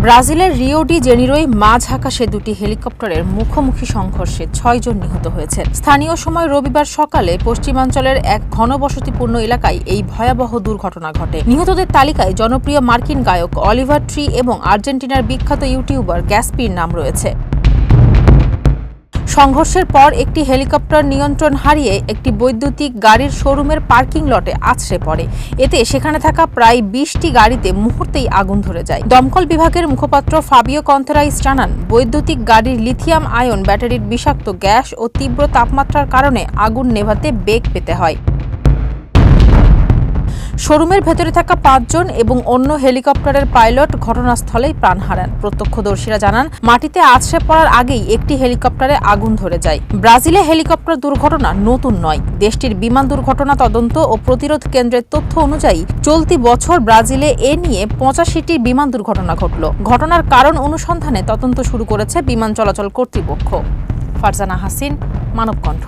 ব্রাজিলের Rio de জেনিরোয় মাঝ আকাশে দুটি হেলিকপ্টারের মুখোমুখি সংঘর্ষে ৬ জন নিহত হয়েছে। স্থানীয় সময় রবিবার সকালে পশ্চিমাঞ্চলের এক ঘনবসতিপূর্ণ এলাকায় এই ভয়াবহ দুর্ঘটনা ঘটে। নিহতদের তালিকায় জনপ্রিয় মার্কিন গায়ক অলিভার ট্রি এবং আর্জেন্টিনার বিখ্যাত ইউটিউবার গ্যাসপির নাম রয়েছে। সংঘর্ষের পর একটি হেলিকপ্টার নিয়ন্ত্রণ হারিয়ে একটি বৈদ্যুতিক গাড়ির শোরুমের পার্কিং লটে আছড়ে পড়ে। এতে সেখানে থাকা প্রায় ২০টি গাড়িতে মুহূর্তেই আগুন ধরে যায়। দমকল বিভাগের মুখপাত্র ফাবিও কন্তেরাইস জানান, বৈদ্যুতিক গাড়ির লিথিয়াম আয়ন ব্যাটারির বিষাক্ত গ্যাস ও তীব্র তাপমাত্রার কারণে আগুন নেভাতে বেগ পেতে হয়। শোরুমের ভেতরে থাকা ৫ জন এবং অন্য হেলিকপ্টারের পাইলট ঘটনাস্থলেই প্রাণ হারান। প্রত্যক্ষদর্শীরা জানান, মাটিতে আছড়ে পড়ার আগেই একটি হেলিকপ্টারে আগুন ধরে যায়। ব্রাজিলে হেলিকপ্টার দুর্ঘটনা নতুন নয়। দেশটির বিমান দুর্ঘটনা তদন্ত ও প্রতিরোধ কেন্দ্রের তথ্য অনুযায়ী চলতি বছর ব্রাজিলে এ নিয়ে ৮৫টি বিমান দুর্ঘটনা ঘটল। ঘটনার কারণ অনুসন্ধানে তদন্ত শুরু করেছে বিমান চলাচল কর্তৃপক্ষ। ফারজানা হাসিন, মানবকণ্ঠ।